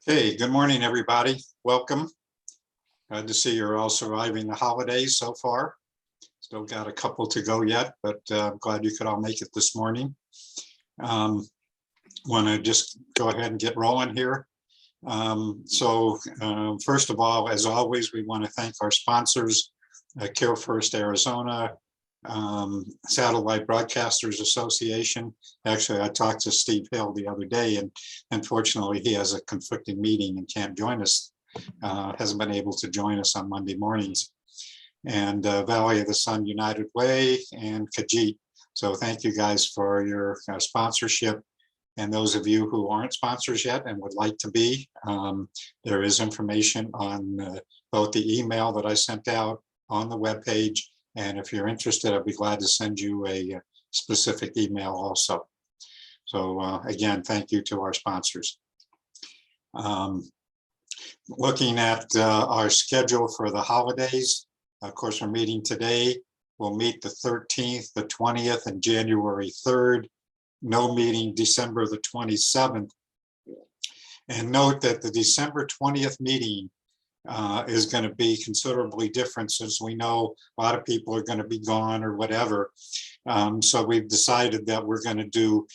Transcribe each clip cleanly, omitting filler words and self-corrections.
Hey, good morning, everybody. Welcome. Glad to see you're all surviving the holidays so far. Still got a couple to go yet, but I'm glad you could all make it this morning. Want to just go ahead and get rolling here. First of all, as always, we want to thank our sponsors, Care First Arizona, Satellite Broadcasters Association. Actually, I talked to Steve Hill the other day, and unfortunately, he has a conflicting meeting and can't join us. Hasn't been able to join us on Monday mornings. And Valley of the Sun United Way and Khajiit. So thank you guys for your sponsorship. And those of you who aren't sponsors yet and would like to be, there is information on both the email that I sent out on the webpage. And if you're interested, I'd be glad to send you a specific email also. So again, thank you to our sponsors. Looking at our schedule for the holidays, of course, we're meeting today. We'll meet the 13th, the 20th, and January 3rd. No meeting December the 27th. And note that the December 20th meeting is going to be considerably different, since we know a lot of people are going to be gone or whatever. So we've decided that we're going to do,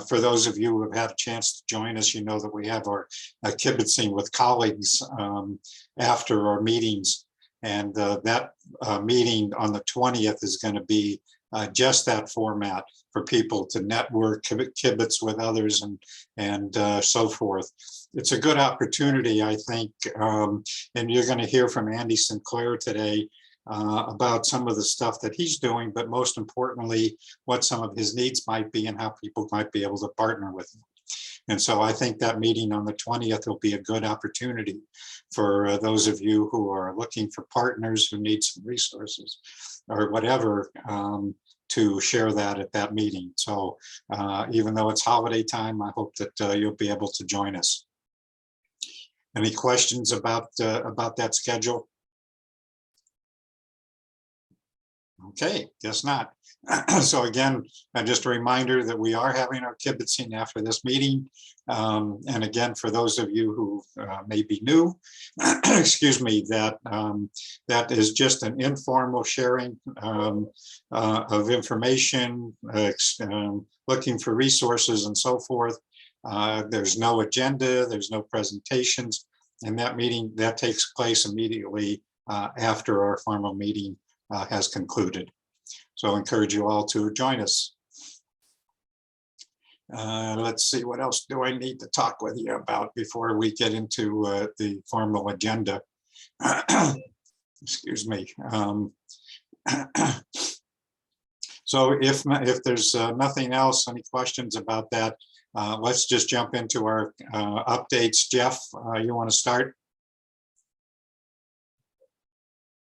for those of you who have had a chance to join us, you know that we have our kibitzing with colleagues after our meetings. And that meeting on the 20th is going to be just that format for people to network, kibitz with others, and so forth. It's a good opportunity, I think, and you're going to hear from Andy Sinclair today about some of the stuff that he's doing, but most importantly, what some of his needs might be and how people might be able to partner with him. And so I think that meeting on the 20th will be a good opportunity for those of you who are looking for partners, who need some resources or whatever, to share that at that meeting. So even though it's holiday time, I hope that you'll be able to join us. Any questions about that schedule? Okay, guess not. So again, just a reminder that we are having our kibitzing after this meeting. And again, for those of you who may be new, excuse me, that is just an informal sharing of information, looking for resources and so forth. There's no agenda, there's no presentations, and that meeting that takes place immediately after our formal meeting has concluded. So I encourage you all to join us. Let's see, what else do I need to talk with you about before we get into the formal agenda? Excuse me. So if there's nothing else, any questions about that, let's just jump into our updates. Jeff, you want to start?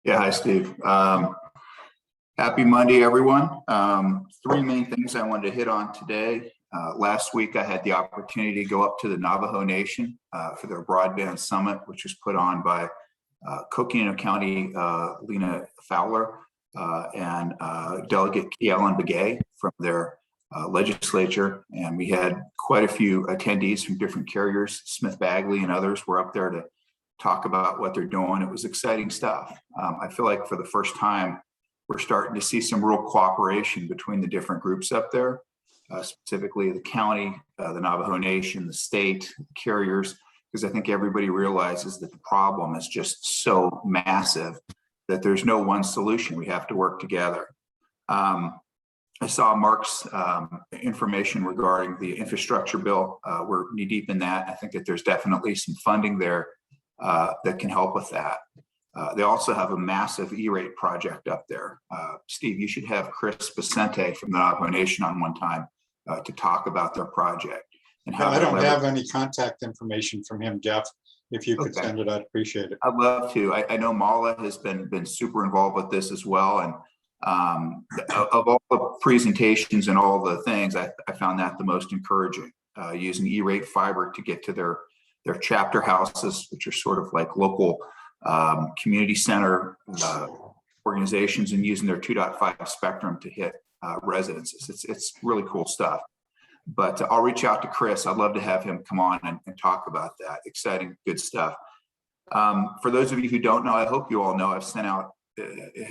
Yeah, hi, Steve. Happy Monday, everyone. Three main things I wanted to hit on today. Last week, I had the opportunity to go up to the Navajo Nation for their broadband summit, which was put on by Coconino County Lena Fowler and Delegate Kealan Begay from their legislature. And we had quite a few attendees from different carriers. Smith Bagley and others were up there to talk about what they're doing. It was exciting stuff. I feel like for the first time, we're starting to see some real cooperation between the different groups up there, specifically the county, the Navajo Nation, the state, the carriers, because I think everybody realizes that the problem is just so massive that there's no one solution. We have to work together. I saw Mark's information regarding the infrastructure bill. We're knee deep in that. I think that there's definitely some funding there that can help with that. They also have a massive E-rate project up there. Steve, you should have Chris Vicente from the Navajo Nation on one time to talk about their project. And how I don't have any contact information from him, Jeff. If you could send it, I'd appreciate it. I'd love to. I know Mala has been super involved with this as well. And of all the presentations and all the things, I found that the most encouraging, using E-rate fiber to get to their chapter houses, which are sort of like local community center organizations, and using their 2.5 spectrum to hit residences. It's really cool stuff. But I'll reach out to Chris. I'd love to have him come on and talk about that. Exciting, good stuff. For those of you who don't know, I hope you all know, I've sent out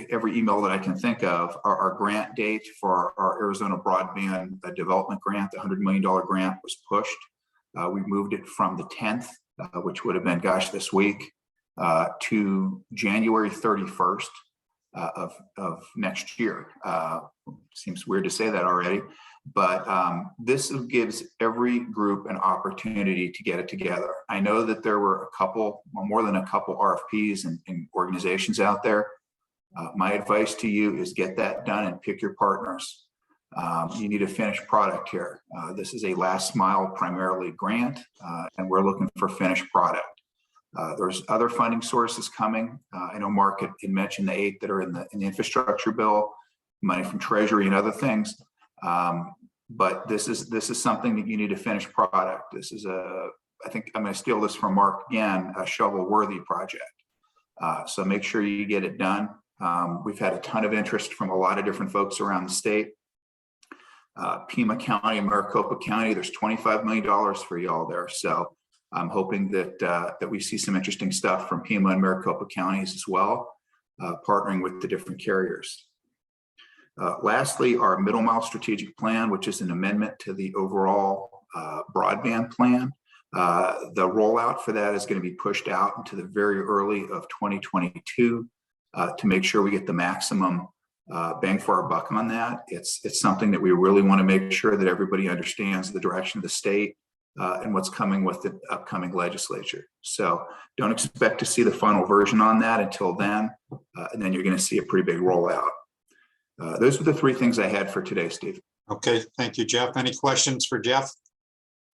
every email that I can think of. Our grant date for our Arizona broadband development grant, the $100 million grant, was pushed. We moved it from the 10th, which would have been, gosh, this week, to January 31st of next year. Seems weird to say that already, but this gives every group an opportunity to get it together. I know that there were a couple, well, more than a couple RFPs and organizations out there. My advice to you is get that done and pick your partners. You need a finished product here. This is a last mile primarily grant, and we're looking for finished product. There's other funding sources coming. I know Mark had mentioned the 8 that are in the infrastructure bill, money from Treasury and other things. But this is something that you need a finished product. This is I think I'm going to steal this from Mark again, a shovel-worthy project. So make sure you get it done. We've had a ton of interest from a lot of different folks around the state. Pima County and Maricopa County, there's $25 million for y'all there. So I'm hoping that we see some interesting stuff from Pima and Maricopa counties as well, partnering with the different carriers. Lastly, our middle mile strategic plan, which is an amendment to the overall broadband plan. The rollout for that is going to be pushed out into the very early of 2022 to make sure we get the maximum bang for our buck on that. It's something that we really want to make sure that everybody understands the direction of the state and what's coming with the upcoming legislature. So don't expect to see the final version on that until then, and then you're going to see a pretty big rollout. Those are the 3 things I had for today, Steve. Okay, thank you, Jeff. Any questions for Jeff?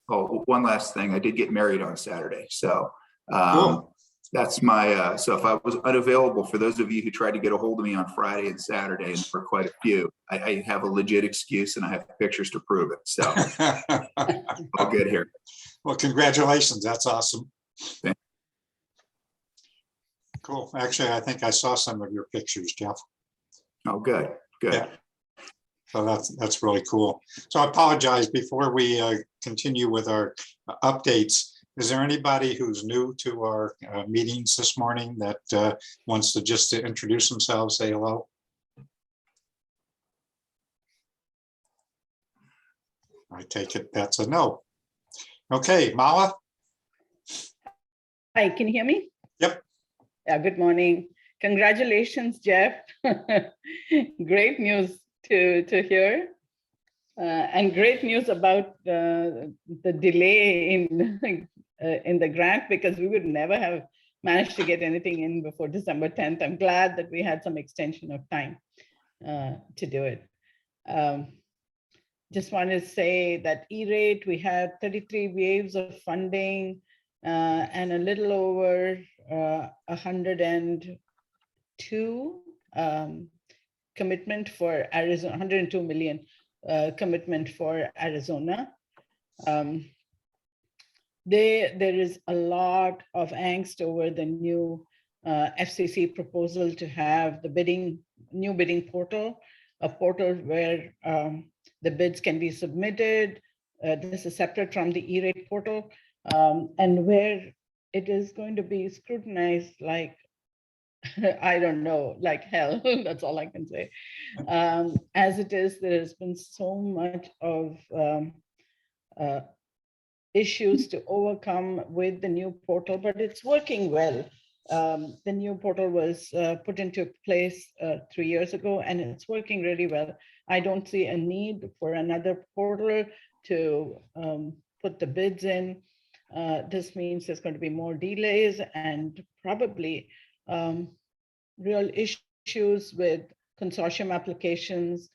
Oh, one last thing. I did get married on Saturday. So Cool. that's my, so if I was unavailable, for those of you who tried to get a hold of me on Friday and Saturday, and for quite a few, I have a legit excuse and I have pictures to prove it. So all good here. Well, congratulations. That's awesome. Thank Cool. Actually, I think I saw some of your pictures, Jeff. Oh, good, good. Yeah. So that's really cool. So I apologize before we continue with our updates. Is there anybody who's new to our meetings this morning that wants to just to introduce themselves, say hello? I take it that's a no. Okay, Mala? Hi, can you hear me? Yep. Yeah, good morning. Congratulations, Jeff. Great news to hear. And great news about the delay in the grant, because we would never have managed to get anything in before December 10th. I'm glad that we had some extension of time to do it. Just want to say that E-rate, we had 33 waves of funding and a little over 102 commitment for Arizona, 102 million commitment for Arizona. There is a lot of angst over the new FCC proposal to have the new bidding portal, a portal where the bids can be submitted. This is separate from the E-rate portal, and where it is going to be scrutinized like, I don't know, like hell. That's all I can say. As it is, there has been so much of issues to overcome with the new portal, but it's working well. The new portal was put into place 3 years ago, and it's working really well. I don't see a need for another portal to put the bids in. This means there's going to be more delays and probably real issues with consortium applications,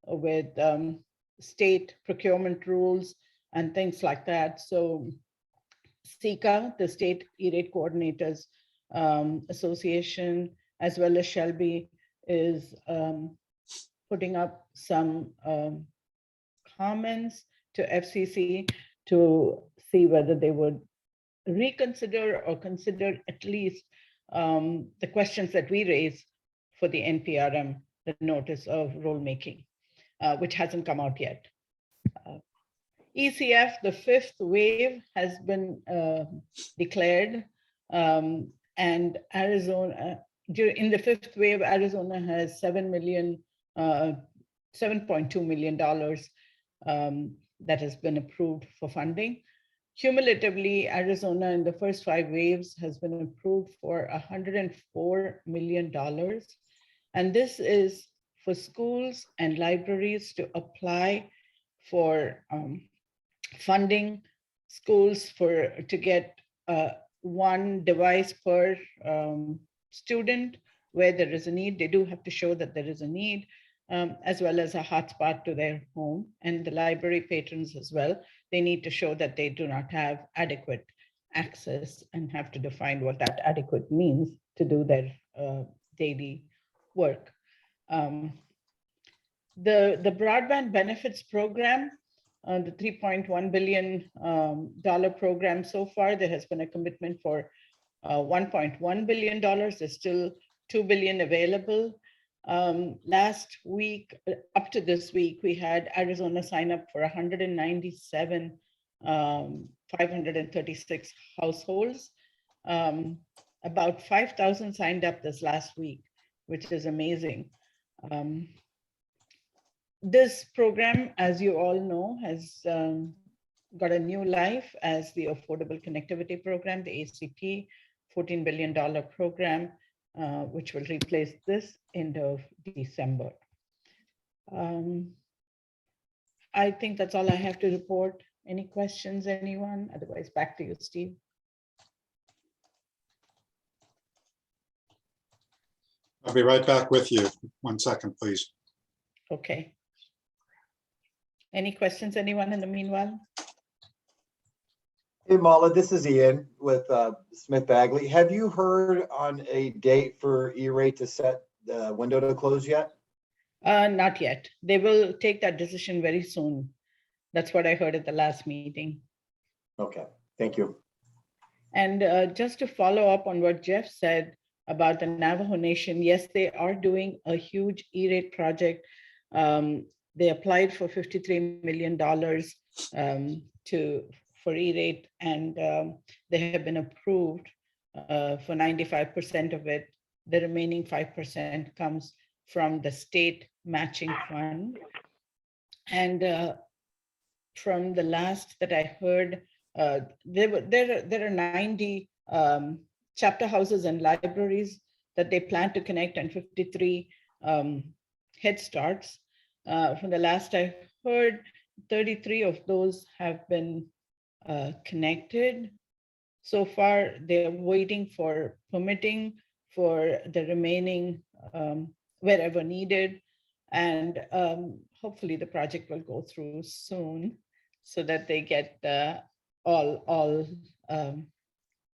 with state procurement rules and things like that. So SECA, the State E-rate Coordinators Association, as well as Shelby, is putting up some comments to FCC to see whether they would reconsider or consider at least the questions that we raised for the NPRM, the notice of rulemaking, which hasn't come out yet. ECF, the fifth wave has been declared, and Arizona, in the fifth wave, Arizona has $7.2 million that has been approved for funding. Cumulatively, Arizona in the first 5 waves has been approved for $104 million. And this is for schools and libraries to apply for funding, schools to get one device per student where there is a need. They do have to show that there is a need, as well as a hotspot to their home, and the library patrons as well. They need to show that they do not have adequate access and have to define what that adequate means to do their daily work. The broadband benefits program, the $3.1 billion program so far, there has been a commitment for $1.1 billion. There's still $2 billion available. Last week, up to this week, we had Arizona sign up for 197, 536 households. About 5,000 signed up this last week, which is amazing. This program, as you all know, has got a new life as the Affordable Connectivity Program, the ACP, $14 billion program, which will replace this end of December. I think that's all I have to report. Any questions, anyone? Otherwise, back to you, Steve. I'll be right back with you. 1 second, please. Okay. Any questions, anyone in the meanwhile? Hey, Mala, this is Ian with Smith Bagley. Have you heard on a date for E-rate to set the window to close yet? Not yet. They will take that decision very soon. That's what I heard at the last meeting. Okay, thank you. And just to follow up on what Jeff said about the Navajo Nation, yes, they are doing a huge E-rate project. They applied for $53 million for E-rate, and they have been approved for 95% of it. The remaining 5% comes from the state matching fund. And from the last that I heard, there are 90 chapter houses and libraries that they plan to connect, and 53 Head Starts. From the last I heard, 33 of those have been connected. So far, they're waiting for permitting for the remaining wherever needed. And hopefully the project will go through soon so that they get all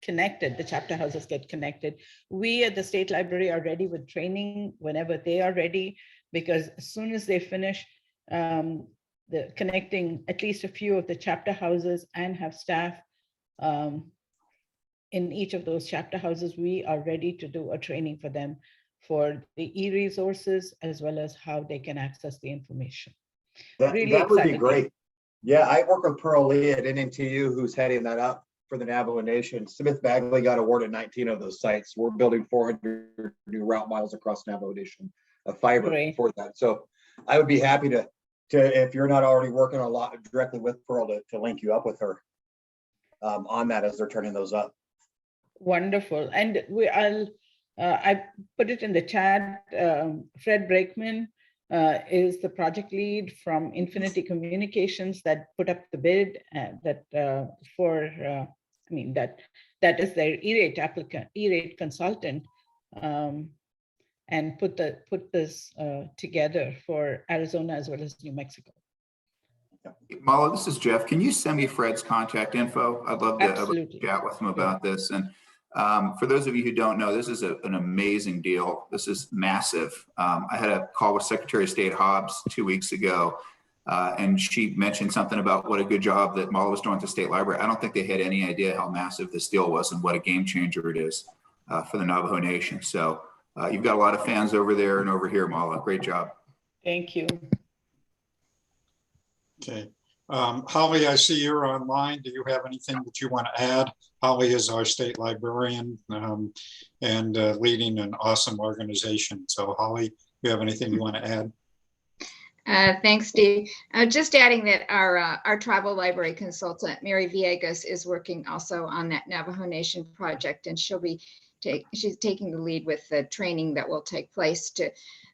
connected, the chapter houses get connected. We at the State Library are ready with training whenever they are ready, because as soon as they finish the connecting at least a few of the chapter houses and have staff in each of those chapter houses, we are ready to do a training for them for the e-resources as well as how they can access the information. That Really would be excited. great. Yeah, I work with Pearl Lee at NNTU, who's heading that up for the Navajo Nation. Smith Bagley got awarded 19 of those sites. We're building 400 new route miles across Navajo Nation of fiber Great. for that. So I would be happy to if you're not already working a lot directly with Pearl, to link you up with her on that as they're turning those up. Wonderful. And I put it in the chat. Fred Brakeman is the project lead from Infinity Communications that put up the bid that is their E-rate applicant, E-rate consultant, and put this together for Arizona as well as New Mexico. Mala, this is Jeff. Can you send me Fred's contact info? I'd love to chat with him about this. And for those of you who don't know, this is an amazing deal. This is massive. I had a call with Secretary of State Hobbs 2 weeks ago, and she mentioned something about what a good job that Mala was doing at the State Library. I don't think they had any idea how massive this deal was and what a game changer it is for the Navajo Nation. So you've got a lot of fans over there and over here, Mala. Great job. Thank you. Okay. Holly, I see you're online. Do you have anything that you want to add? Holly is our state librarian and leading an awesome organization. So Holly, do you have anything you want to add? Thanks, Steve. Just adding that our tribal library consultant, Mary Villegas, is working also on that Navajo Nation project, and she's taking the lead with the training that will take place to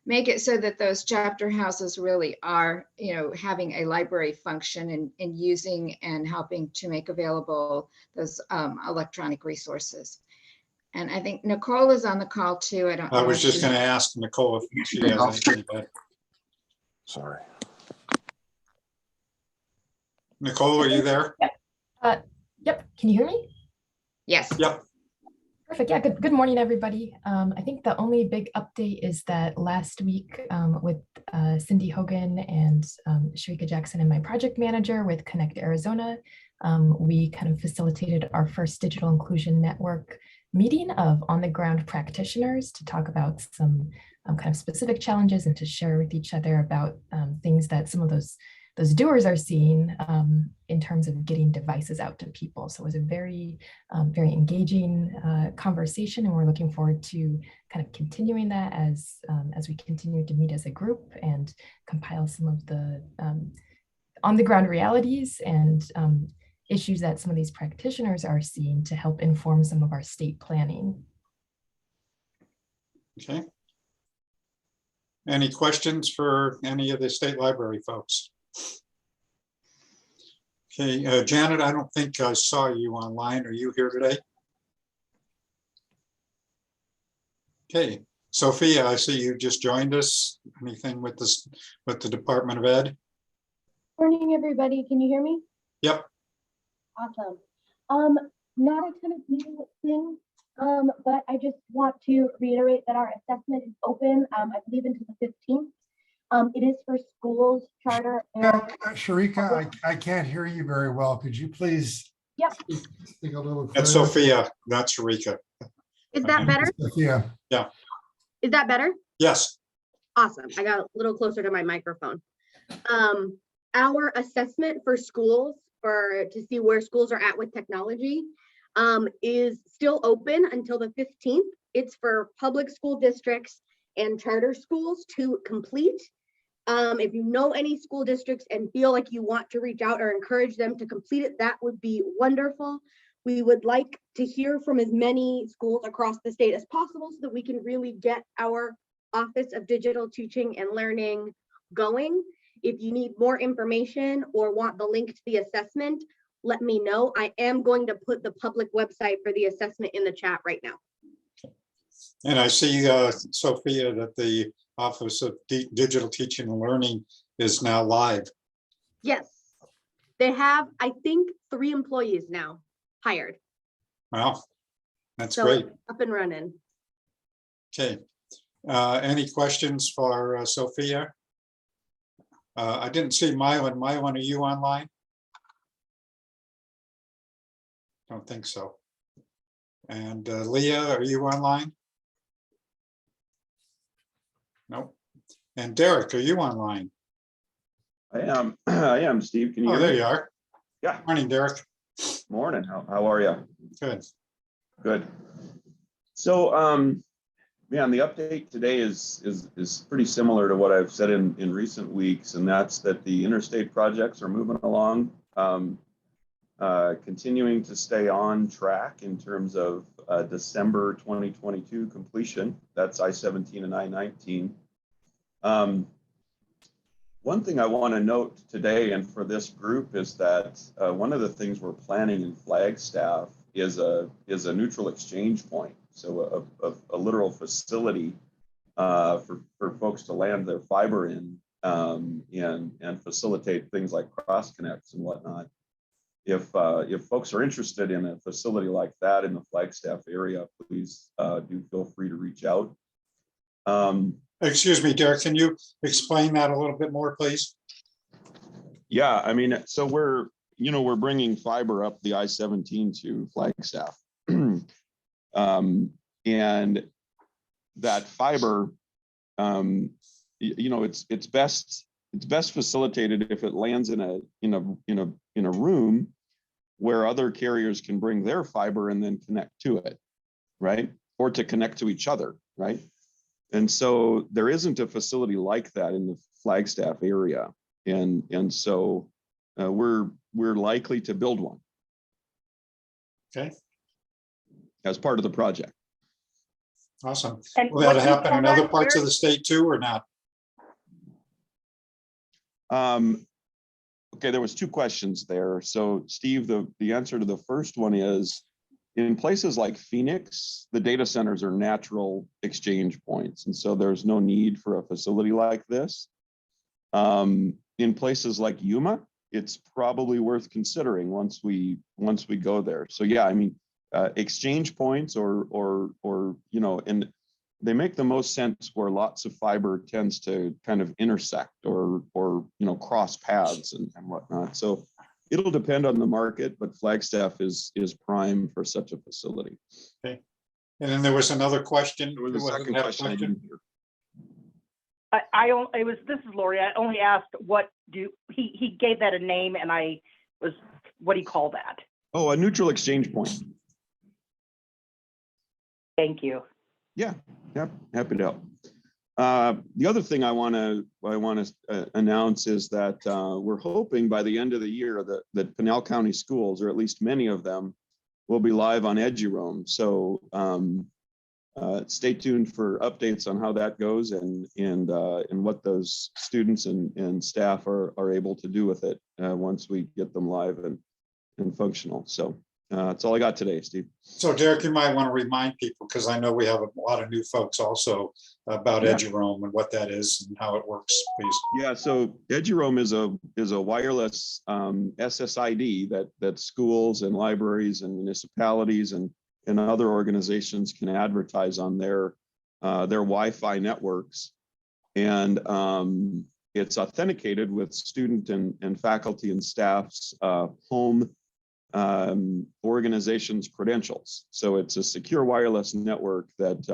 make it so that those chapter houses really are, having a library function and using and helping to make available those electronic resources. And I think Nicole is on the call too. I was just going to ask Nicole if she has anything to add. Sorry. Nicole, are you there? Yep. Can you hear me? Yes. Yep. Perfect. Yeah. Good morning, everybody. I think the only big update is that last week with Cindy Hogan and Sharika Jackson and my project manager with Connect Arizona, we kind of facilitated our first digital inclusion network meeting of on-the-ground practitioners to talk about some kind of specific challenges and to share with each other about things that some of those doers are seeing in terms of getting devices out to people. So it was a very engaging conversation, and we're looking forward to kind of continuing that as we continue to meet as a group and compile some of the on-the-ground realities and issues that some of these practitioners are seeing to help inform some of our state planning. Okay. Any questions for any of the state library folks? Okay, Janet, I don't think I saw you online. Are you here today? Okay, Sophia, I see you just joined us. Anything with this, with the Department of Ed? Morning, everybody. Can you hear me? Yep. Awesome. Not a ton of new things, but I just want to reiterate that our assessment is open, I believe until the 15th. It is for schools, charter. Sharika, I can't hear you very well. Could you please speak a little closer? That's Sophia, not Sharika. Is that better? Sophia. Yeah. Is that better? Yes. Awesome. I got a little closer to my microphone. Our assessment for schools to see where schools are at with technology is still open until the 15th. It's for public school districts and charter schools to complete. If you know any school districts and feel like you want to reach out or encourage them to complete it, that would be wonderful. We would like to hear from as many schools across the state as possible so that we can really get our Office of Digital Teaching and Learning going. If you need more information or want the link to the assessment, let me know. I am going to put the public website for the assessment in the chat right now. And I see, Sophia, that the Office of Digital Teaching and Learning is now live. Yes, they have, I think, 3 employees now hired. Wow, that's So great. it's up and running. Okay. Any questions for Sophia? I didn't see Mylan. Mylan, are you online? Don't think so. And Leah, are you online? Nope. And Derek, are you online? I am, Steve. Can you hear Oh, there me? you are. Yeah. Morning, Derek. Morning. How are you? Good. Good. So, man, the update today is pretty similar to what I've said in recent weeks, and that's that the interstate projects are moving along, continuing to stay on track in terms of December 2022 completion. That's I-17 and I-19. One thing I want to note today and for this group is that one of the things we're planning in Flagstaff is a neutral exchange point. So a literal facility for folks to land their fiber in and facilitate things like cross connects and whatnot. If folks are interested in a facility like that in the Flagstaff area, please do feel free to reach out. Excuse me, Derek, can you explain that a little bit more, please? Yeah, I mean, so we're bringing fiber up the I-17 to Flagstaff. And that fiber, it's best it's best facilitated if it lands in a room where other carriers can bring their fiber and then connect to it, right? Or to connect to each other, right? And so there isn't a facility like that in the Flagstaff area, and so we're likely to build one. Okay. As part of the project. Awesome. And Will that what happen in detail other that, parts of Eric? the state too, or not? Okay, there was two questions there. So Steve, the answer to the first one is, in places like Phoenix, the data centers are natural exchange points. And so there's no need for a facility like this. In places like Yuma, it's probably worth considering once we go there. So yeah, I mean, exchange points or and they make the most sense where lots of fiber tends to kind of intersect or cross paths and whatnot. So it'll depend on the market, but Flagstaff is prime for such a facility. Okay. And then there was another question. There was a Who second that question I didn't hear. This is Lori. I only asked he gave that a name, and what do you call that? Oh, a neutral exchange point. Thank you. Yeah, happy to help. The other thing I want to announce is that we're hoping by the end of the year that Pinal County schools, or at least many of them, will be live on Eduroam. So stay tuned for updates on how that goes and what those students and staff are able to do with it once we get them live and functional. So that's all I got today, Steve. So Derek, you might want to remind people, because I know we have a lot of new folks also, about Eduroam and what that is and how it works, please. Yeah, so Eduroam is a wireless SSID that schools and libraries and municipalities and other organizations can advertise on their Wi-Fi networks, and it's authenticated with student and faculty and staff's home organization's credentials. So it's a secure wireless network that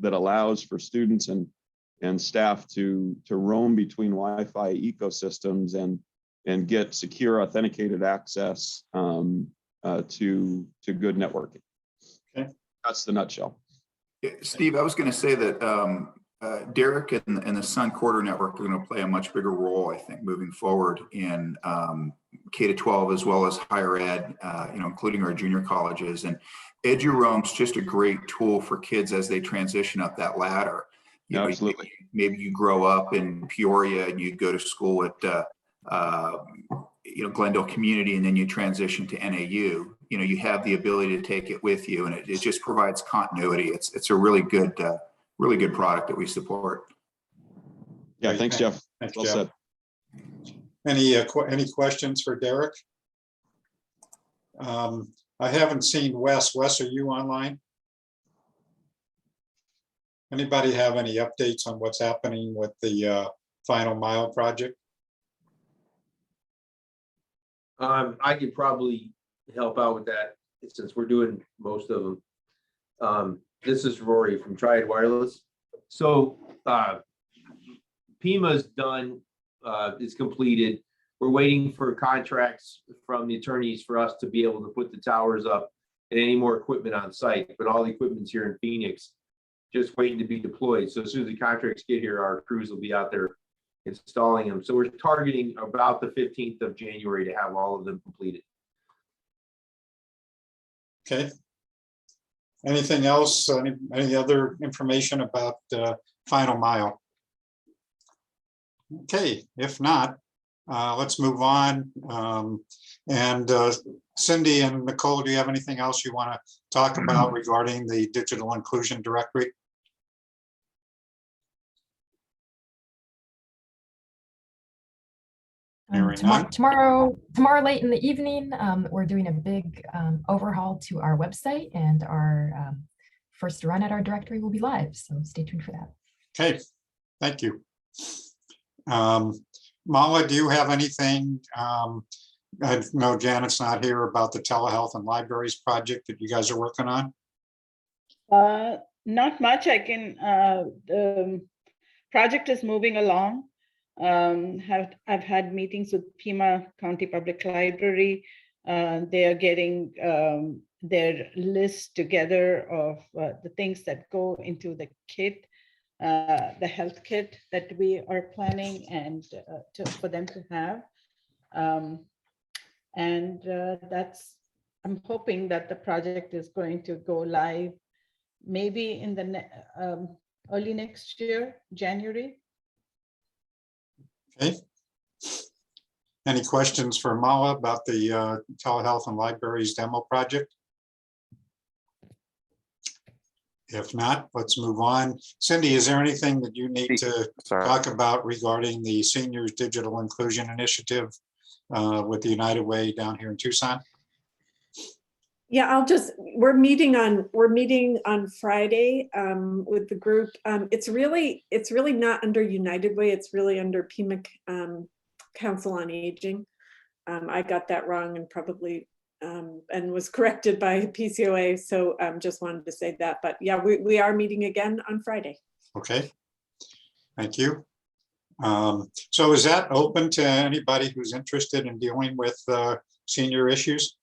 allows for students and staff to roam between Wi-Fi ecosystems and get secure authenticated access to good networking. Okay. That's the nutshell. Steve, I was going to say that Derek and the Sun Quarter Network are going to play a much bigger role, I think, moving forward in K-12 as well as higher ed, including our junior colleges. And Eduroam's just a great tool for kids as they transition up that ladder. Absolutely. Maybe you grow up in Peoria and you go to school at Glendale Community, and then you transition to NAU. You have the ability to take it with you, and it just provides continuity. It's a really good product that we support. Yeah, Great. thanks, Jeff. Thanks, Well Jeff. said. Any questions for Derek? I haven't seen Wes. Wes, are you online? Anybody have any updates on what's happening with the Final Mile project? I could probably help out with that since we're doing most of them. This is Rory from Triad Wireless. So PIMA's done, it's completed. We're waiting for contracts from the attorneys for us to be able to put the towers up and any more equipment on site, but all the equipment's here in Phoenix, just waiting to be deployed. So as soon as the contracts get here, our crews will be out there installing them. So we're targeting about the 15th of January to have all of them completed. Okay. Anything else? Any other information about Final Mile? Okay, if not, let's move on. Cindy and Nicole, do you have anything else you want to talk about regarding the digital inclusion directory? Tomorrow late in the evening, we're doing a big overhaul to our website, and our first run at our directory will be live. So stay tuned for that. Okay, thank you. Mala, do you have anything? I know Janet's not here, about the telehealth and libraries project that you guys are working on. Not much. The project is moving along. I've had meetings with Pima County Public Library. They are getting their list together of the things that go into the kit, the health kit that we are planning and for them to have. I'm hoping that the project is going to go live maybe in the early next year, January. Okay. Any questions for Mala about the telehealth and libraries demo project? If not, let's move on. Cindy, is there anything that you need to talk about regarding the Seniors Digital Inclusion Initiative with the United Way down here in Tucson? Yeah, we're meeting on Friday with the group. It's really not under United Way. It's really under PMIC Council on Aging. I got that wrong and probably and was corrected by PCOA. So just wanted to say that, but yeah, we are meeting again on Friday. Okay, thank you. So is that open to anybody who's interested in dealing with senior issues?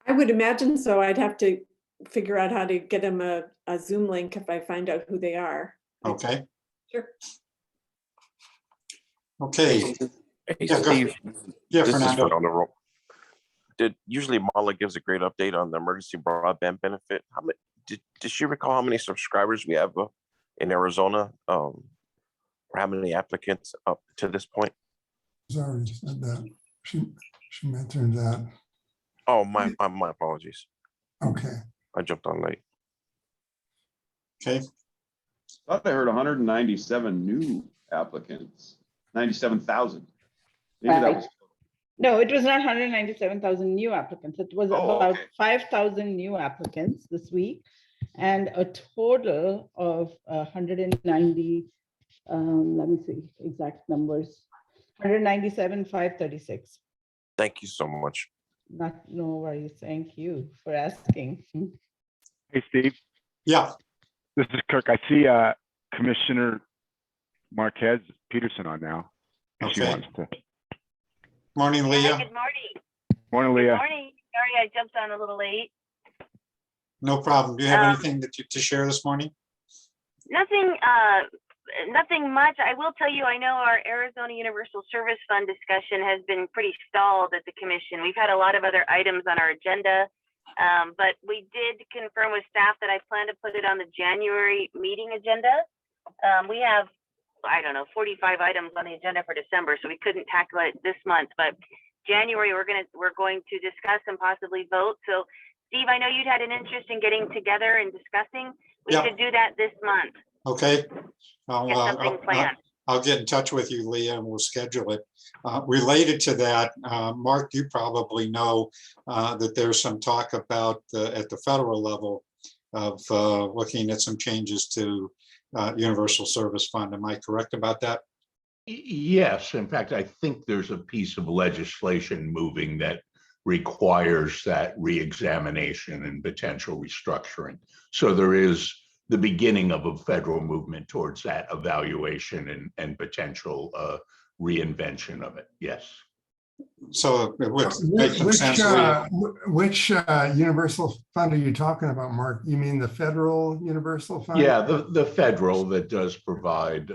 I would imagine so. I'd have to figure out how to get them a Zoom link if I find out who they are. Okay. Sure. Okay. Hey, Yeah, Steve. Yeah, this Fernando. is Fernando. Usually Mala gives a great update on the emergency broadband benefit. How many, did she recall how many subscribers we have in Arizona? Or how many applicants up to this point? She's already said that. She mentioned that. Oh, my apologies. Okay. I jumped on late. Okay. I thought I heard 197 new applicants, 97,000. Maybe that was. No, it was not 197,000 new applicants. It was about 5,000 new applicants this week and a total of 190, let me see exact numbers, 197,536. Thank you so much. No worries. Thank you for asking. Hey, Steve. Yeah. This is Kirk. I see Commissioner Marquez Peterson on now. If she wants to. Morning, Leah. Good morning. Morning, Leah. Good morning. Sorry, I jumped on a little late. No problem. Do you have anything to share this morning? Nothing much. I will tell you, I know our Arizona Universal Service Fund discussion has been pretty stalled at the commission. We've had a lot of other items on our agenda, but we did confirm with staff that I plan to put it on the January meeting agenda. We have, I don't know, 45 items on the agenda for December, so we couldn't tackle it this month, but January we're going to discuss and possibly vote. So Steve, I know you'd had an interest in getting together and discussing. We should do that this month. Okay. I'll get in touch with you, Leah, and we'll schedule it. Related to that, Mark, you probably know that there's some talk about at the federal level of looking at some changes to Universal Service Fund. Am I correct about that? Yes. In fact, I think there's a piece of legislation moving that requires that reexamination and potential restructuring. So there is the beginning of a federal movement towards that evaluation and potential reinvention of it. Yes. So it would make some sense. Which universal fund are you talking about, Mark? You mean the federal universal fund? Yeah, the federal that does provide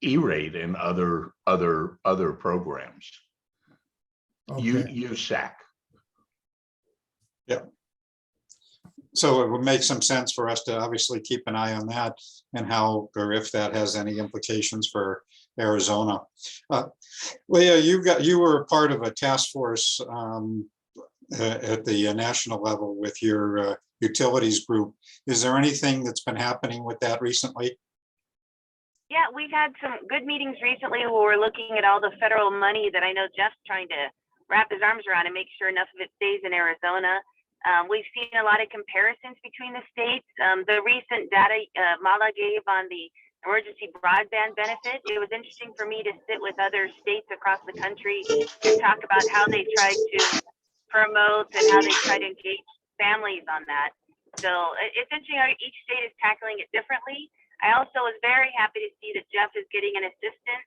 E-rate and other programs. Okay. USAC. Yeah. So it would make some sense for us to obviously keep an eye on that and how, or if that has any implications for Arizona. Leah, you were part of a task force at the national level with your utilities group. Is there anything that's been happening with that recently? Yeah, we've had some good meetings recently where we're looking at all the federal money that I know Jeff's trying to wrap his arms around and make sure enough of it stays in Arizona. We've seen a lot of comparisons between the states. The recent data Mala gave on the emergency broadband benefit, it was interesting for me to sit with other states across the country and talk about how they try to promote and how they try to engage families on that. So it's interesting how each state is tackling it differently. I also was very happy to see that Jeff is getting an assistant,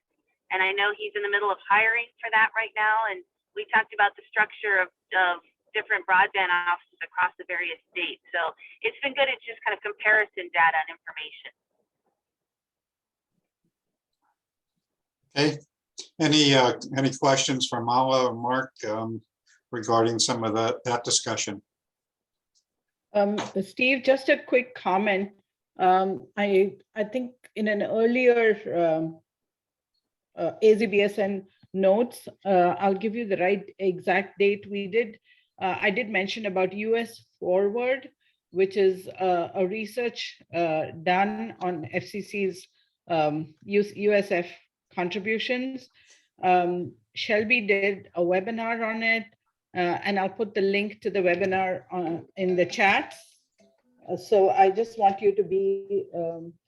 and I know he's in the middle of hiring for that right now. And we talked about the structure of different broadband offices across the various states. So it's been good. It's just kind of comparison data and information. Okay, any questions for Mala or Mark regarding some of that discussion? Steve, just a quick comment. I think in an earlier AZBSN notes, I'll give you the right exact date we did. I did mention about US Forward, which is a research done on FCC's USF contributions. Shelby did a webinar on it, and I'll put the link to the webinar in the chat. So I just want you to be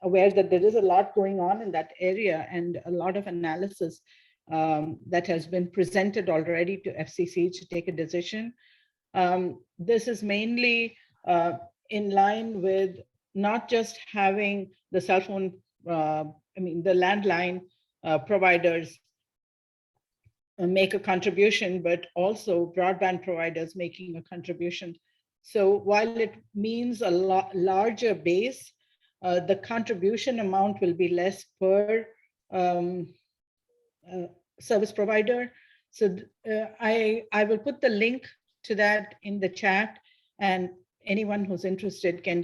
aware that there is a lot going on in that area and a lot of analysis that has been presented already to FCC to take a decision. This is mainly in line with not just having the cell phone, the landline providers make a contribution, but also broadband providers making a contribution. So while it means a larger base, the contribution amount will be less per service provider. So I will put the link to that in the chat, and anyone who's interested can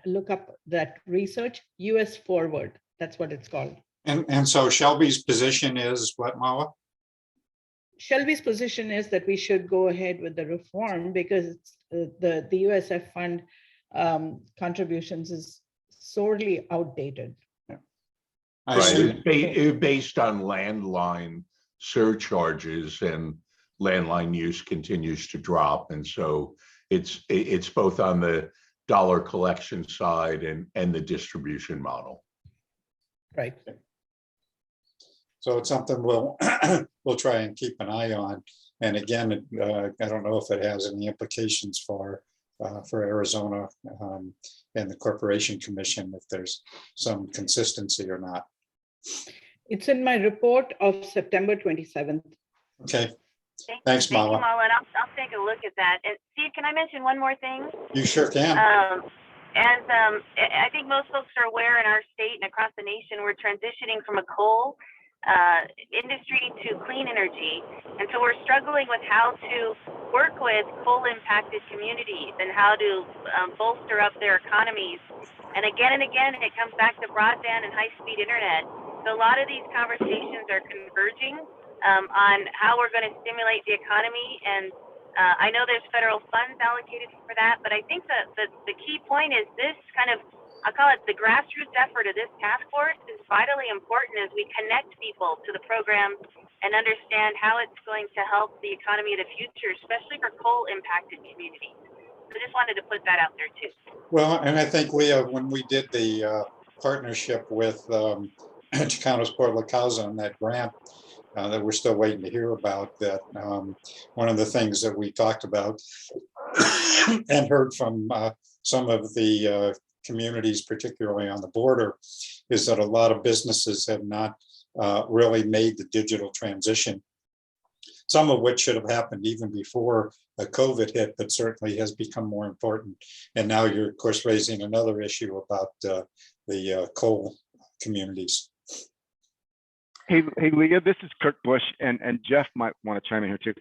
look up that research. US Forward, that's what it's called. And so Shelby's position is what, Mala? Shelby's position is that we should go ahead with the reform because the USF fund contributions is sorely outdated. Yeah. Right, it's based on landline surcharges, and landline use continues to drop. And so it's both on the dollar collection side and the distribution model. Right. So it's something we'll try and keep an eye on. And again, I don't know if it has any implications for Arizona and the Corporation Commission, if there's some consistency or not. It's in my report of September 27th. Okay. Thanks, Mala. Thank you, Mala. And I'll take a look at that. And Steve, can I mention one more thing? You sure can. I think most folks are aware in our state and across the nation, we're transitioning from a coal industry to clean energy. And so we're struggling with how to work with coal impacted communities and how to bolster up their economies. And again, it comes back to broadband and high-speed internet. So a lot of these conversations are converging on how we're going to stimulate the economy. And I know there's federal funds allocated for that, but I think that the key point is this kind of, I call it the grassroots effort of this task force is vitally important as we connect people to the program and understand how it's going to help the economy of the future, especially for coal impacted communities. So I just wanted to put that out there too. Well, and I think when we did the partnership with Chicanos por la Causa on that grant that we're still waiting to hear about, that one of the things that we talked about and heard from some of the communities, particularly on the border, is that a lot of businesses have not really made the digital transition, some of which should have happened even before COVID hit, but certainly has become more important. And now you're, of course, raising another issue about the coal communities. Hey, Leah, this is Kirk Bush, and Jeff might want to chime in here too.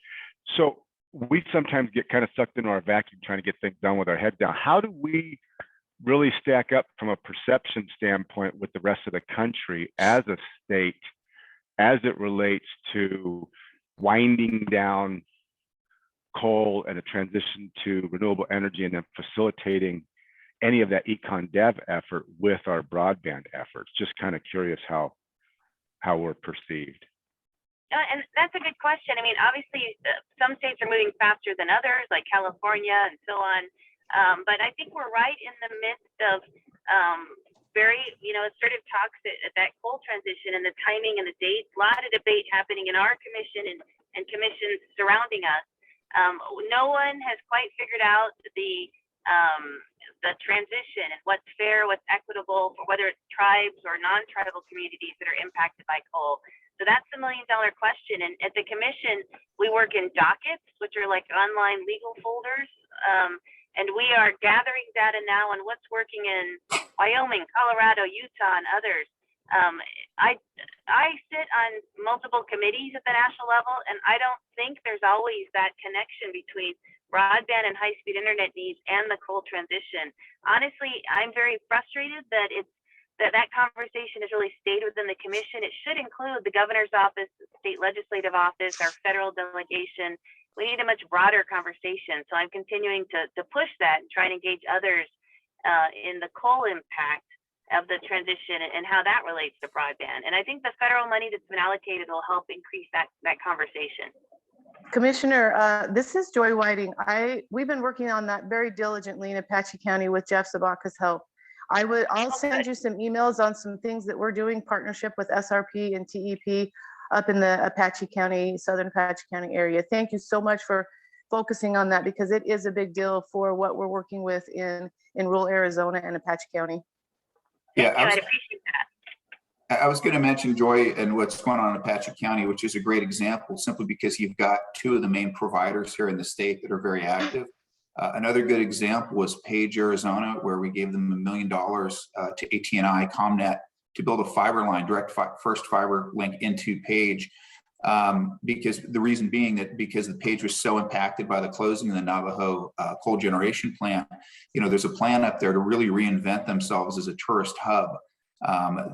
So we sometimes get kind of sucked into our vacuum trying to get things done with our head down. How do we really stack up from a perception standpoint with the rest of the country as a state, as it relates to winding down coal and a transition to renewable energy, and then facilitating any of that econ dev effort with our broadband efforts? Just kind of curious how we're perceived. And that's a good question. I mean, obviously, some states are moving faster than others, like California and so on. But I think we're right in the midst of very, assertive talks at that coal transition and the timing and the dates. A lot of debate happening in our commission and commissions surrounding us. No one has quite figured out the transition and what's fair, what's equitable, for whether it's tribes or non-tribal communities that are impacted by coal. So that's the $1 million question. And at the commission, we work in dockets, which are like online legal folders. And we are gathering data now on what's working in Wyoming, Colorado, Utah, and others. I sit on multiple committees at the national level, and I don't think there's always that connection between broadband and high-speed internet needs and the coal transition. Honestly, I'm very frustrated that that conversation has really stayed within the commission. It should include the governor's office, the state legislative office, our federal delegation. We need a much broader conversation. So I'm continuing to push that and try and engage others in the coal impact of the transition and how that relates to broadband. And I think the federal money that's been allocated will help increase that conversation. Commissioner, this is Joy Whiting. We've been working on that very diligently in Apache County with Jeff Zabaka's help. I'll send you some emails on some things that we're doing, partnership with SRP and TEP up in the Apache County, Southern Apache County area. Thank you so much for focusing on that, because it is a big deal for what we're working with in rural Arizona and Apache County. Yeah, I appreciate that. I was going to mention, Joy, and what's going on in Apache County, which is a great example, simply because you've got two of the main providers here in the state that are very active. Another good example was Page, Arizona, where we gave them $1 million to AT&I ComNet to build a fiber line, first fiber link into Page. Because the reason being that because the Page was so impacted by the closing of the Navajo coal generation plant, there's a plan up there to really reinvent themselves as a tourist hub.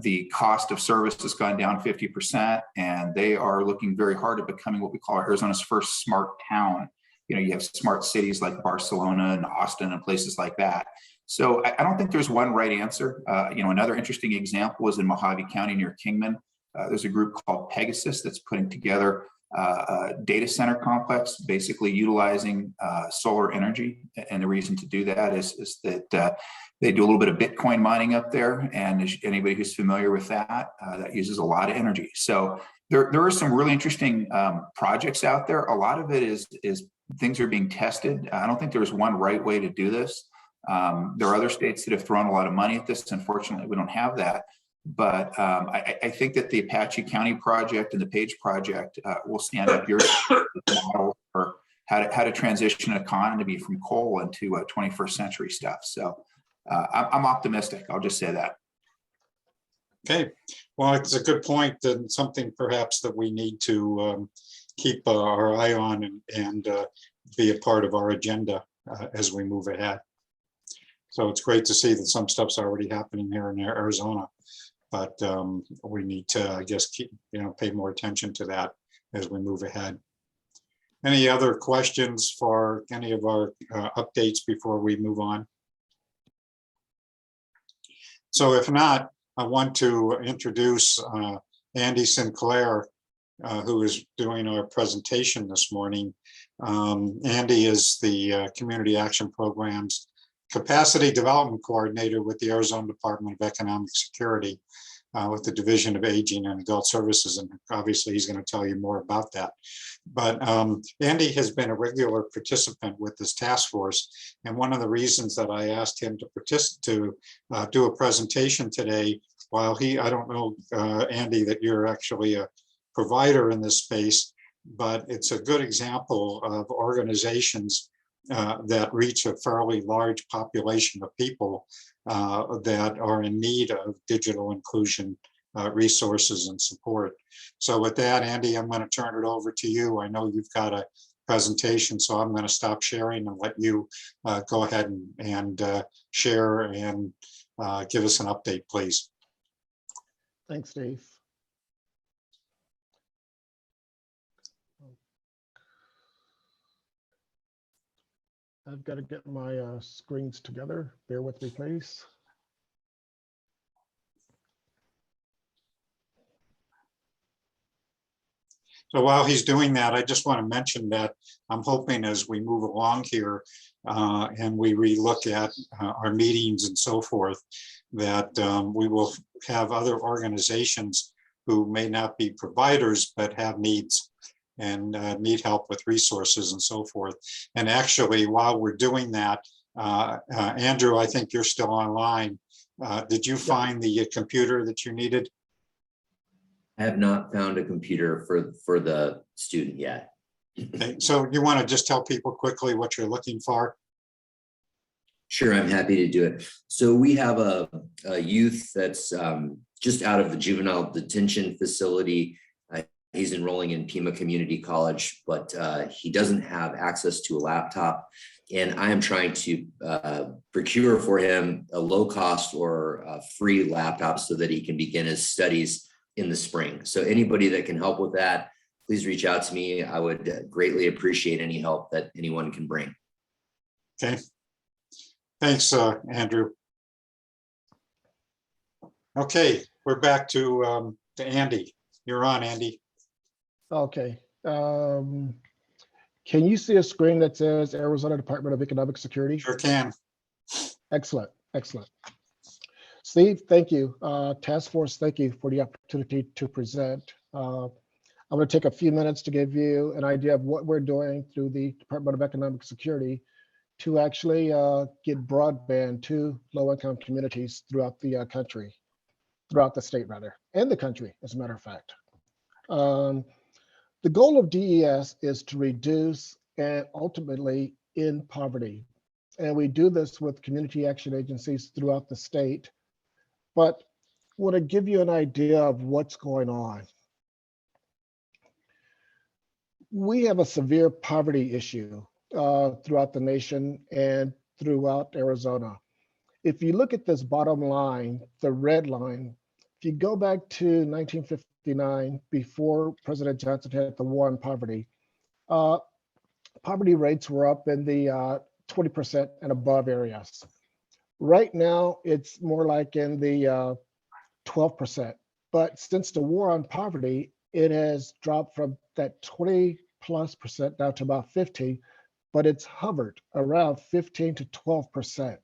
The cost of service has gone down 50%, and they are looking very hard at becoming what we call Arizona's first smart town. You have smart cities like Barcelona and Austin and places like that. So I don't think there's one right answer. Another interesting example was in Mojave County near Kingman. There's a group called Pegasus that's putting together a data center complex, basically utilizing solar energy. And the reason to do that is that they do a little bit of Bitcoin mining up there. And anybody who's familiar with that, that uses a lot of energy. So there are some really interesting projects out there. A lot of it is things are being tested. I don't think there's one right way to do this. There are other states that have thrown a lot of money at this. Unfortunately, we don't have that. But I think that the Apache County project and the Page project will stand up your model for how to transition an economy from coal into 21st century stuff. So I'm optimistic. I'll just say that. Okay, well, it's a good point, and something perhaps that we need to keep our eye on and be a part of our agenda as we move ahead. So it's great to see that some stuff's already happening here in Arizona, but we need to, I guess, pay more attention to that as we move ahead. Any other questions for any of our updates before we move on? So if not, I want to introduce Andy Sinclair, who is doing our presentation this morning. Andy is the Community Action Program's Capacity Development Coordinator with the Arizona Department of Economic Security with the Division of Aging and Adult Services, and obviously he's going to tell you more about that. But Andy has been a regular participant with this task force, and one of the reasons that I asked him to do a presentation today, while I don't know, Andy, that you're actually a provider in this space, but it's a good example of organizations that reach a fairly large population of people that are in need of digital inclusion resources and support. So with that, Andy, I'm going to turn it over to you. I know you've got a presentation, so I'm going to stop sharing and let you go ahead and share and give us an update, please. Thanks, Dave. I've got to get my screens together. Bear with me, please. So while he's doing that, I just want to mention that I'm hoping as we move along here and we relook at our meetings and so forth, that we will have other organizations who may not be providers, but have needs and need help with resources and so forth. And actually, while we're doing that, Andrew, I think you're still online. Did you find the computer that you needed? I have not found a computer for the student yet. Okay, so you want to just tell people quickly what you're looking for? Sure, I'm happy to do it. So we have a youth that's just out of the juvenile detention facility. He's enrolling in Pima Community College, but he doesn't have access to a laptop. And I am trying to procure for him a low cost or free laptop so that he can begin his studies in the spring. So anybody that can help with that, please reach out to me. I would greatly appreciate any help that anyone can bring. Okay. Thanks, Andrew. Okay, we're back to Andy. You're on, Andy. Okay. Can you see a screen that says Arizona Department of Economic Security? Sure can. Excellent, excellent. Steve, thank you. Task Force, thank you for the opportunity to present. I'm going to take a few minutes to give you an idea of what we're doing through the Department of Economic Security to actually get broadband to low-income communities throughout the country, throughout the state rather, and the country, as a matter of fact. The goal of DES is to reduce and ultimately end poverty. And we do this with community action agencies throughout the state. But I want to give you an idea of what's going on. We have a severe poverty issue throughout the nation and throughout Arizona. If you look at this bottom line, the red line, if you go back to 1959, before President Johnson had the war on poverty, poverty rates were up in the 20% and above areas. Right now, it's more like in the 12%. But since the war on poverty, it has dropped from that 20+% down to about 50, but it's hovered around 15 to 12%.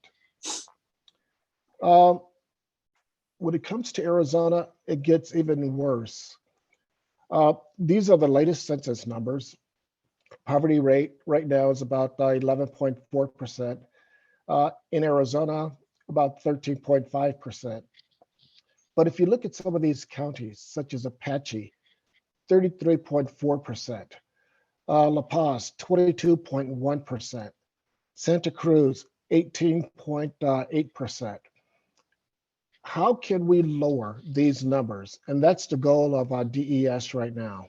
When it comes to Arizona, it gets even worse. These are the latest census numbers. Poverty rate right now is about 11.4%. In Arizona, about 13.5%. But if you look at some of these counties, such as Apache, 33.4%. La Paz, 22.1%. Santa Cruz, 18.8%. How can we lower these numbers? And that's the goal of our DES right now.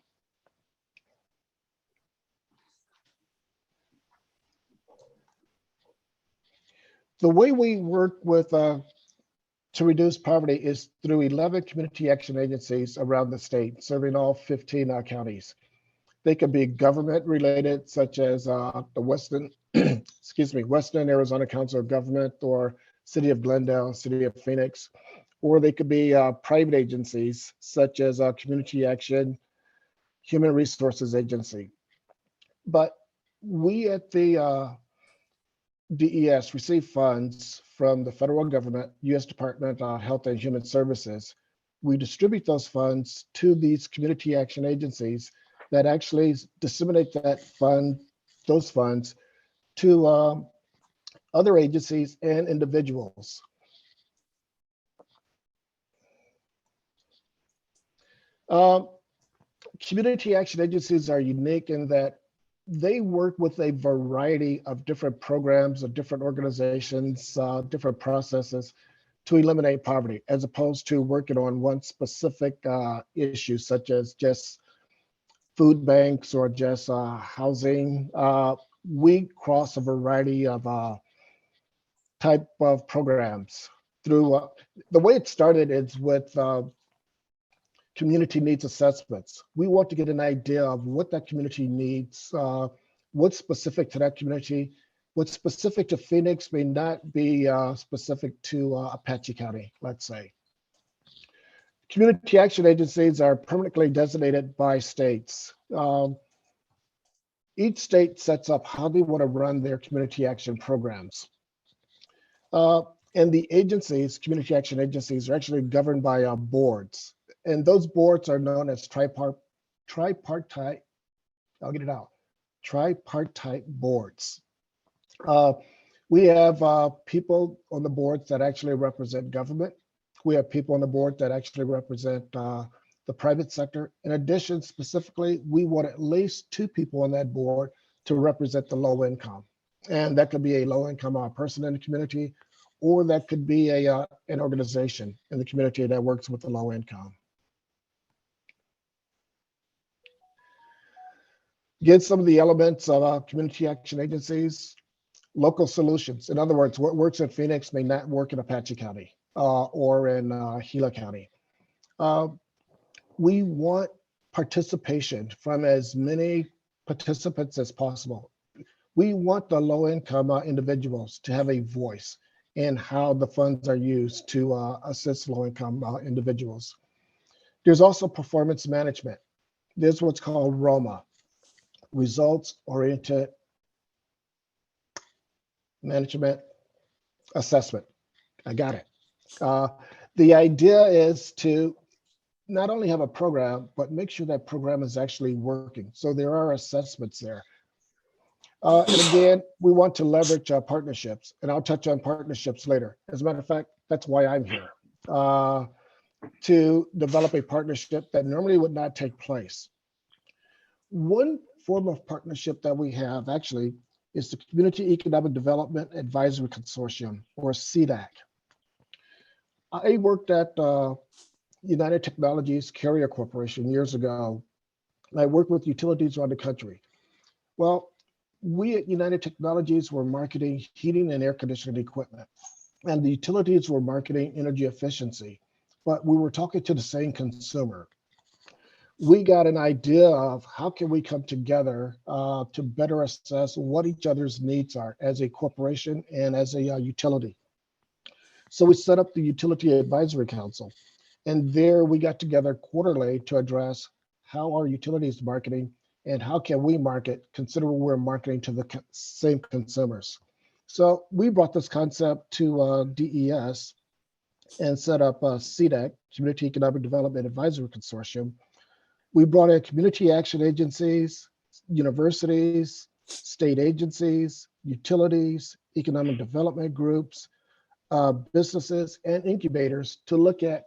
The way we work with to reduce poverty is through 11 community action agencies around the state, serving all 15 counties. They can be government related, such as the Western, Western Arizona Council of Government, or City of Glendale, City of Phoenix, or they could be private agencies, such as Community Action, Human Resources Agency. But we at the DES receive funds from the federal government, U.S. Department of Health and Human Services. We distribute those funds to these community action agencies that actually disseminate those funds to other agencies and individuals. Community action agencies are unique in that they work with a variety of different programs, of different organizations, different processes to eliminate poverty, as opposed to working on one specific issue, such as just food banks or just housing. We cross a variety of type of programs through, the way it started is with community needs assessments. We want to get an idea of what that community needs, what's specific to that community. What's specific to Phoenix may not be specific to Apache County, let's say. Community action agencies are permanently designated by states. Each state sets up how they want to run their community action programs. And the agencies, community action agencies, are actually governed by boards. And those boards are known as tripartite boards. We have people on the boards that actually represent government. We have people on the board that actually represent the private sector. In addition, specifically, we want at least 2 people on that board to represent the low income. And that could be a low income person in the community, or that could be an organization in the community that works with the low income. Get some of the elements of community action agencies, local solutions. In other words, what works in Phoenix may not work in Apache County or in Gila County. We want participation from as many participants as possible. We want the low-income individuals to have a voice in how the funds are used to assist low-income individuals. There's also performance management. There's what's called ROMA, Results-Oriented Management Assessment. I got it. The idea is to not only have a program, but make sure that program is actually working. So there are assessments there. And again, we want to leverage partnerships, and I'll touch on partnerships later. As a matter of fact, that's why I'm here, to develop a partnership that normally would not take place. One form of partnership that we have actually is the Community Economic Development Advisory Consortium, or CEDAC. I worked at United Technologies Carrier Corporation years ago, and I worked with utilities around the country. Well, we at United Technologies were marketing heating and air conditioning equipment, and the utilities were marketing energy efficiency, but we were talking to the same consumer. We got an idea of how can we come together to better assess what each other's needs are as a corporation and as a utility. So we set up the Utility Advisory Council, and there we got together quarterly to address how our utilities marketing and how can we market, considering we're marketing to the same consumers. So we brought this concept to DES and set up CEDAC, Community Economic Development Advisory Consortium. We brought in community action agencies, universities, state agencies, utilities, economic development groups, businesses, and incubators to look at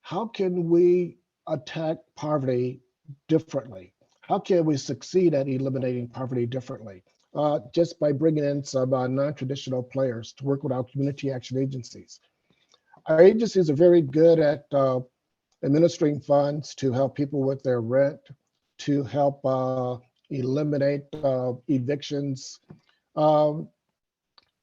how can we attack poverty differently? How can we succeed at eliminating poverty differently? Just by bringing in some non-traditional players to work with our community action agencies. Our agencies are very good at administering funds to help people with their rent, to help eliminate evictions.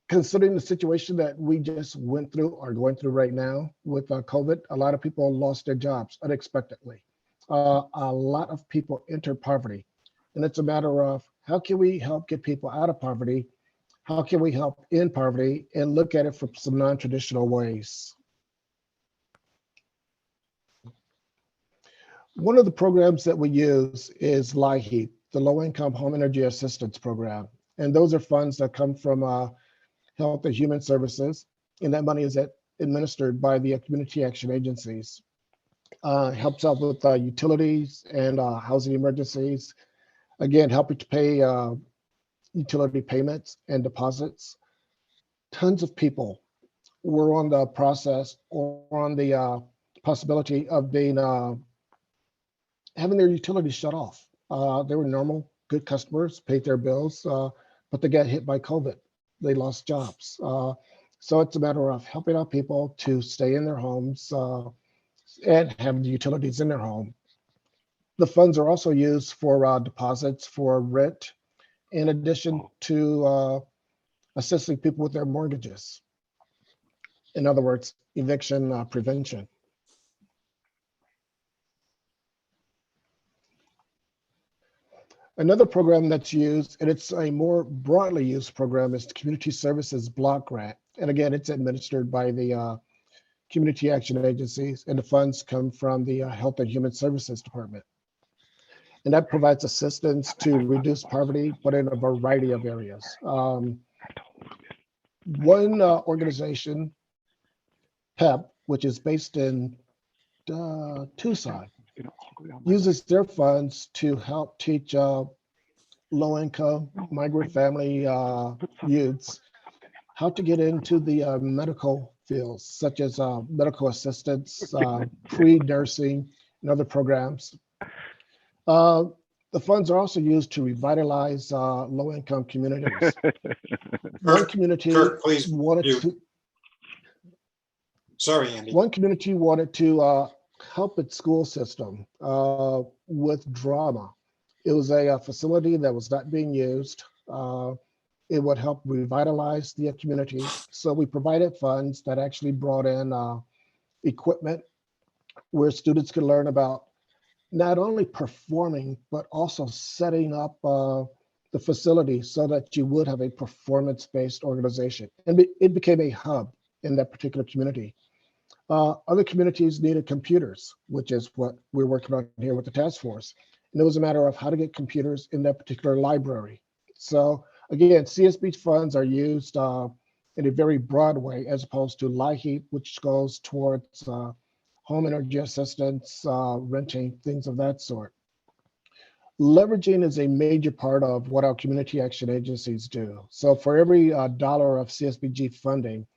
Considering the situation that we just went through or going through right now with COVID, a lot of people lost their jobs unexpectedly. A lot of people enter poverty, and it's a matter of how can we help get people out of poverty? How can we help end poverty and look at it from some non-traditional ways? One of the programs that we use is LIHEAP, the Low Income Home Energy Assistance Program. And those are funds that come from Health and Human Services, and that money is administered by the community action agencies. Helps out with utilities and housing emergencies. Again, helping to pay utility payments and deposits. Tons of people were on the process or on the possibility of being having their utilities shut off. They were normal, good customers, paid their bills, but they got hit by COVID. They lost jobs. So it's a matter of helping out people to stay in their homes and have the utilities in their home. The funds are also used for deposits for rent, in addition to assisting people with their mortgages. In other words, eviction prevention. Another program that's used, and it's a more broadly used program, is the Community Services Block Grant. And again, it's administered by the community action agencies, and the funds come from the Health and Human Services Department. And that provides assistance to reduce poverty, but in a variety of areas. One organization, PEP, which is based in Tucson, uses their funds to help teach low-income migrant family youths how to get into the medical fields, such as medical assistance, pre-nursing, and other programs. The funds are also used to revitalize low-income communities. One community Kirk, please wanted mute. to. Sorry, Andy. One community wanted to help its school system with drama. It was a facility that was not being used. It would help revitalize the community. So we provided funds that actually brought in equipment where students could learn about not only performing, but also setting up the facility so that you would have a performance-based organization. And it became a hub in that particular community. Other communities needed computers, which is what we're working on here with the task force. And it was a matter of how to get computers in that particular library. So again, CSB funds are used in a very broad way, as opposed to LIHEAP, which goes towards home energy assistance, renting, things of that sort. Leveraging is a major part of what our community action agencies do. So for every dollar of CSBG funding,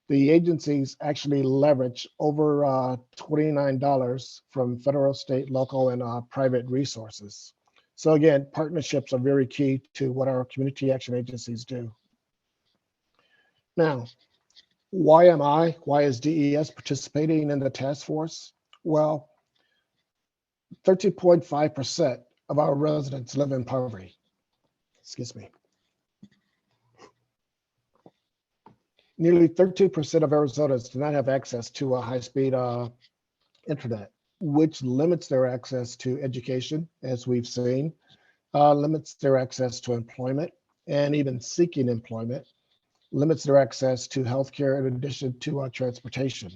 the agencies actually leverage over $29 from federal, state, local, and private resources. So again, partnerships are very key to what our community action agencies do. Now, why is DES participating in the task force? Well, 13.5% of our residents live in poverty. Excuse me. Nearly 13% of Arizonans do not have access to a high-speed internet, which limits their access to education, as we've seen, limits their access to employment, and even seeking employment, limits their access to healthcare in addition to transportation.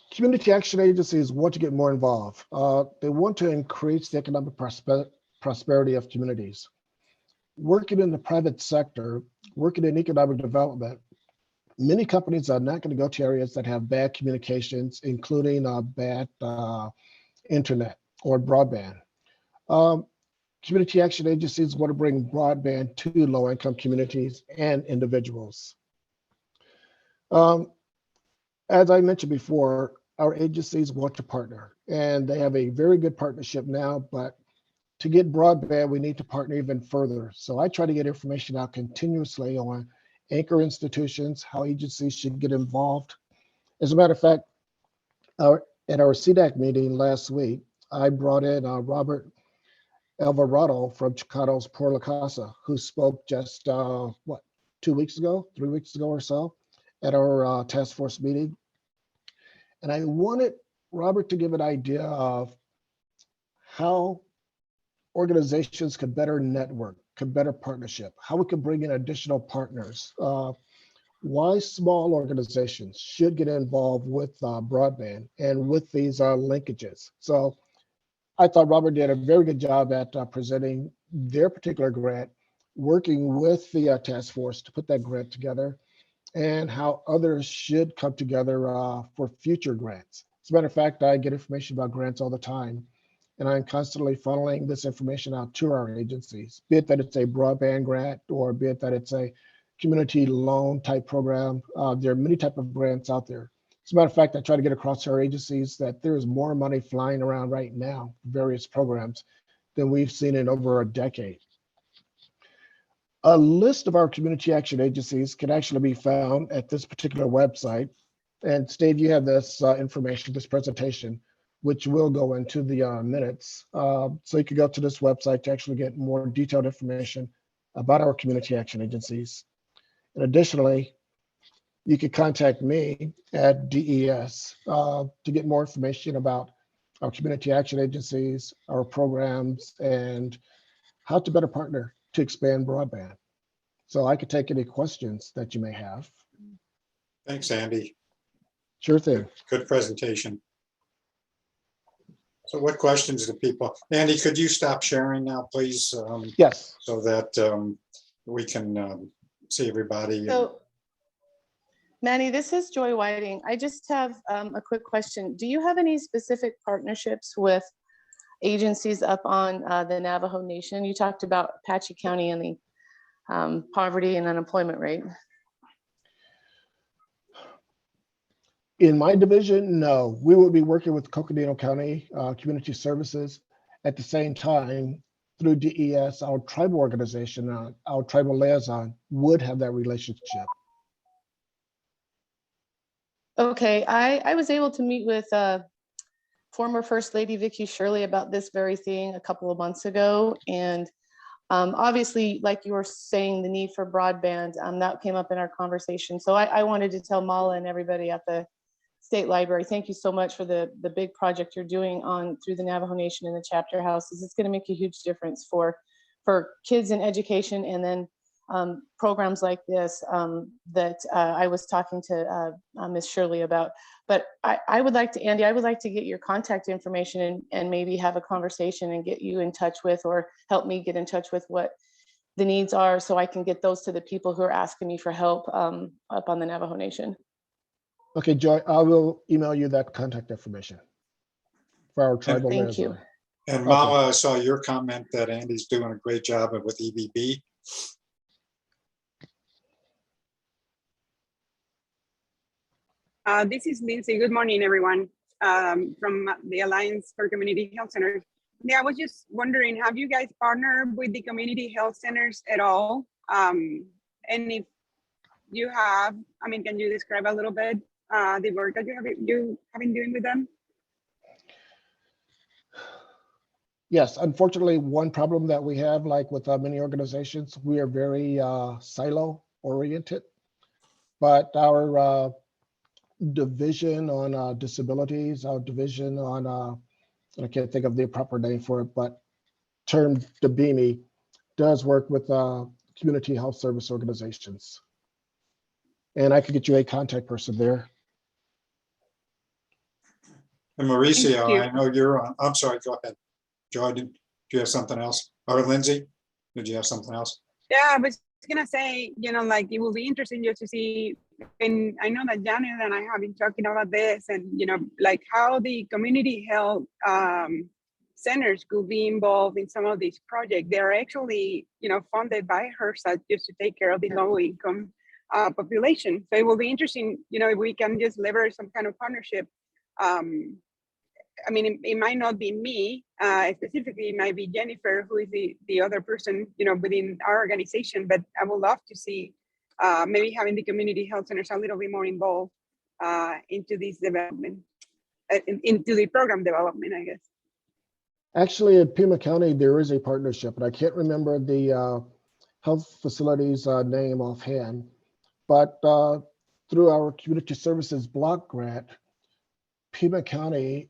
Community action agencies want to get more involved. They want to increase the economic prosperity of communities. Working in the private sector, working in economic development, many companies are not going to go to areas that have bad communications, including bad internet or broadband. Community action agencies want to bring broadband to low-income communities and individuals. As I mentioned before, our agencies want to partner, and they have a very good partnership now, but to get broadband, we need to partner even further. So I try to get information out continuously on anchor institutions, how agencies should get involved. As a matter of fact, at our CDAC meeting last week, I brought in Robert Alvarado from Chicago's Por La Casa, who spoke just, 2 weeks ago, 3 weeks ago or so, at our task force meeting. And I wanted Robert to give an idea of how organizations could better network, could better partnership, how we could bring in additional partners, why small organizations should get involved with broadband and with these linkages. So I thought Robert did a very good job at presenting their particular grant, working with the task force to put that grant together, and how others should come together for future grants. As a matter of fact, I get information about grants all the time, and I'm constantly funneling this information out to our agencies, be it that it's a broadband grant or be it that it's a community loan type program. There are many types of grants out there. As a matter of fact, I try to get across to our agencies that there is more money flying around right now, various programs, than we've seen in over a decade. A list of our community action agencies can actually be found at this particular website. And Steve, you have this information, this presentation, which will go into the minutes. So you can go to this website to actually get more detailed information about our community action agencies. And additionally, you can contact me at DES to get more information about our community action agencies, our programs, and how to better partner to expand broadband. So I could take any questions that you may have. Thanks, Andy. Sure thing. Good presentation. So what questions do people, Andy, could you stop sharing now, please? Yes. So that we can see everybody. So Manny, this is Joy Whiting. I just have a quick question. Do you have any specific partnerships with agencies up on the Navajo Nation? You talked about Apache County and the poverty and unemployment rate. In my division, no. We will be working with Coconino County Community Services. At the same time, through DES, our tribal organization, our tribal liaison would have that relationship. Okay, I was able to meet with former First Lady Vicky Shirley about this very thing a couple of months ago. And obviously, like you were saying, the need for broadband, that came up in our conversation. So I wanted to tell Mala and everybody at the State Library, thank you so much for the big project you're doing through the Navajo Nation and the chapter houses. It's going to make a huge difference for kids in education, and then programs like this that I was talking to Ms. Shirley about. But I would like to, Andy, I would like to get your contact information and maybe have a conversation and get you in touch with, or help me get in touch with what the needs are, so I can get those to the people who are asking me for help up on the Navajo Nation. Okay, Joy, I will email you that contact information for our tribal liaison. Thank you. And Mala, I saw your comment that Andy's doing a great job with EBB. This is Lindsay. Good morning, everyone, from the Alliance for Community Health Centers. Yeah, I was just wondering, have you guys partnered with the community health centers at all? And if you have, I mean, can you describe a little bit the work that you have been doing with them? Yes, unfortunately, one problem that we have, like with many organizations, we are very silo oriented, but our division on disabilities, our division on, I can't think of the proper name for it, but termed DBIMI, does work with community health service organizations. And I could get you a contact person there. And Mauricio, I know you're on. I'm sorry, go ahead. Joy, do you have something else? Or Lindsay, did you have something else? Yeah, I was gonna say, like it will be interesting just to see, and I know that Janet and I have been talking about this, and like how the community health centers could be involved in some of these projects. They're actually, funded by HRSA just to take care of the low income population. So it will be interesting, if we can just leverage some kind of partnership. I mean, it might not be me specifically, it might be Jennifer, who is the other person, within our organization, but I would love to see maybe having the community health centers a little bit more involved into this development, into the program development, I guess. Actually, in Pima County, there is a partnership, and I can't remember the health facility's name offhand, but through our community services block grant, Pima County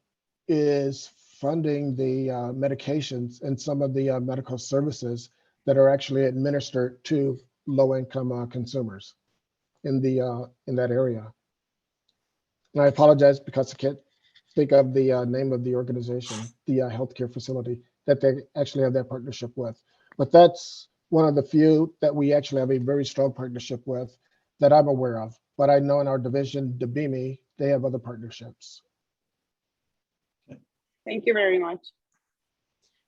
is funding the medications and some of the medical services that are actually administered to low-income consumers in that area. And I apologize because I can't think of the name of the organization, the healthcare facility that they actually have that partnership with. But that's one of the few that we actually have a very strong partnership with that I'm aware of. But I know in our division, DBIMI, they have other partnerships. Thank you very much.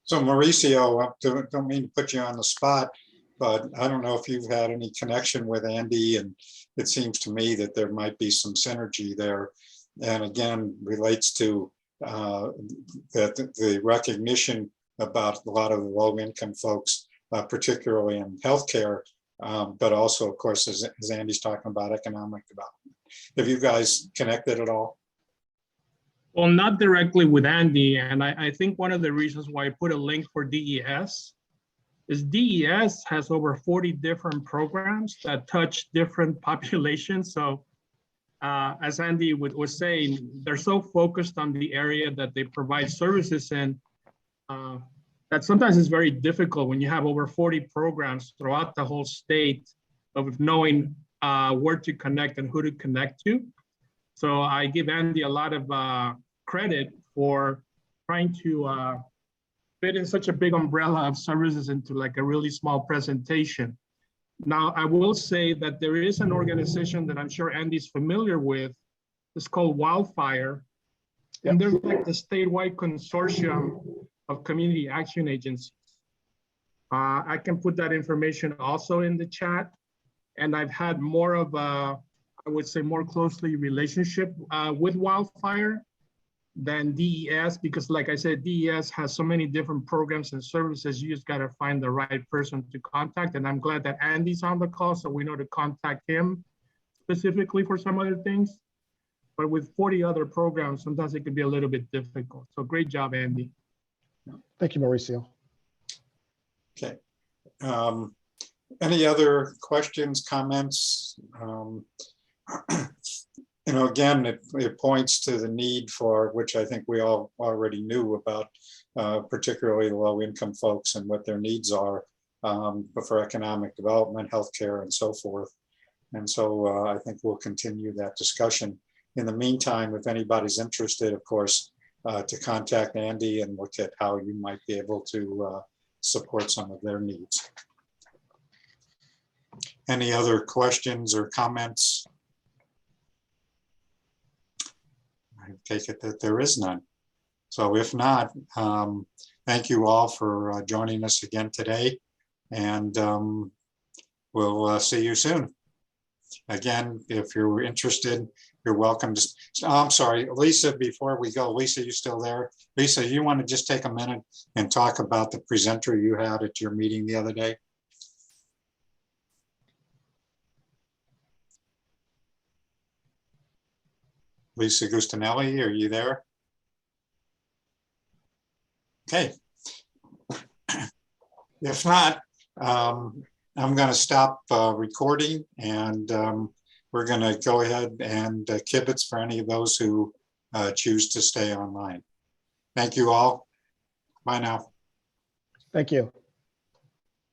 So Mauricio, I don't mean to put you on the spot, but I don't know if you've had any connection with Andy, and it seems to me that there might be some synergy there. And again, relates to that the recognition about a lot of the low-income folks, particularly in healthcare, but also, of course, as Andy's talking about, economic development. Have you guys connected at all? Well, not directly with Andy, and I think one of the reasons why I put a link for DES is DES has over 40 different programs that touch different populations. So as Andy was saying, they're so focused on the area that they provide services in that sometimes it's very difficult when you have over 40 programs throughout the whole state of knowing where to connect and who to connect to. So I give Andy a lot of credit for trying to fit in such a big umbrella of services into like a really small presentation. Now, I will say that there is an organization that I'm sure Andy's familiar with. It's called Wildfire. And they're like the statewide consortium of community action agencies. I can put that information also in the chat. And I've had more of a, I would say more closely relationship with Wildfire than DES, because like I said, DES has so many different programs and services. You just got to find the right person to contact. And I'm glad that Andy's on the call, so we know to contact him specifically for some other things. But with 40 other programs, sometimes it can be a little bit difficult. So great job, Andy. Thank you, Mauricio. Okay. Any other questions, comments? You know, again, it points to the need for, which I think we all already knew about, particularly low-income folks and what their needs are, but for economic development, healthcare, and so forth. And so I think we'll continue that discussion. In the meantime, if anybody's interested, of course, to contact Andy and look at how you might be able to support some of their needs. Any other questions or comments? I take it that there is none. So if not, thank you all for joining us again today, and we'll see you soon. Again, if you're interested, you're welcome to. Oh, I'm sorry, Lisa, before we go, Lisa, you still there? Lisa, you want to just take a minute and talk about the presenter you had at your meeting the other day? Lisa Gustinelli, are you there? Okay. If not, I'm going to stop recording, and we're going to go ahead and kibitz for any of those who choose to stay online. Thank you all. Bye now. Thank you.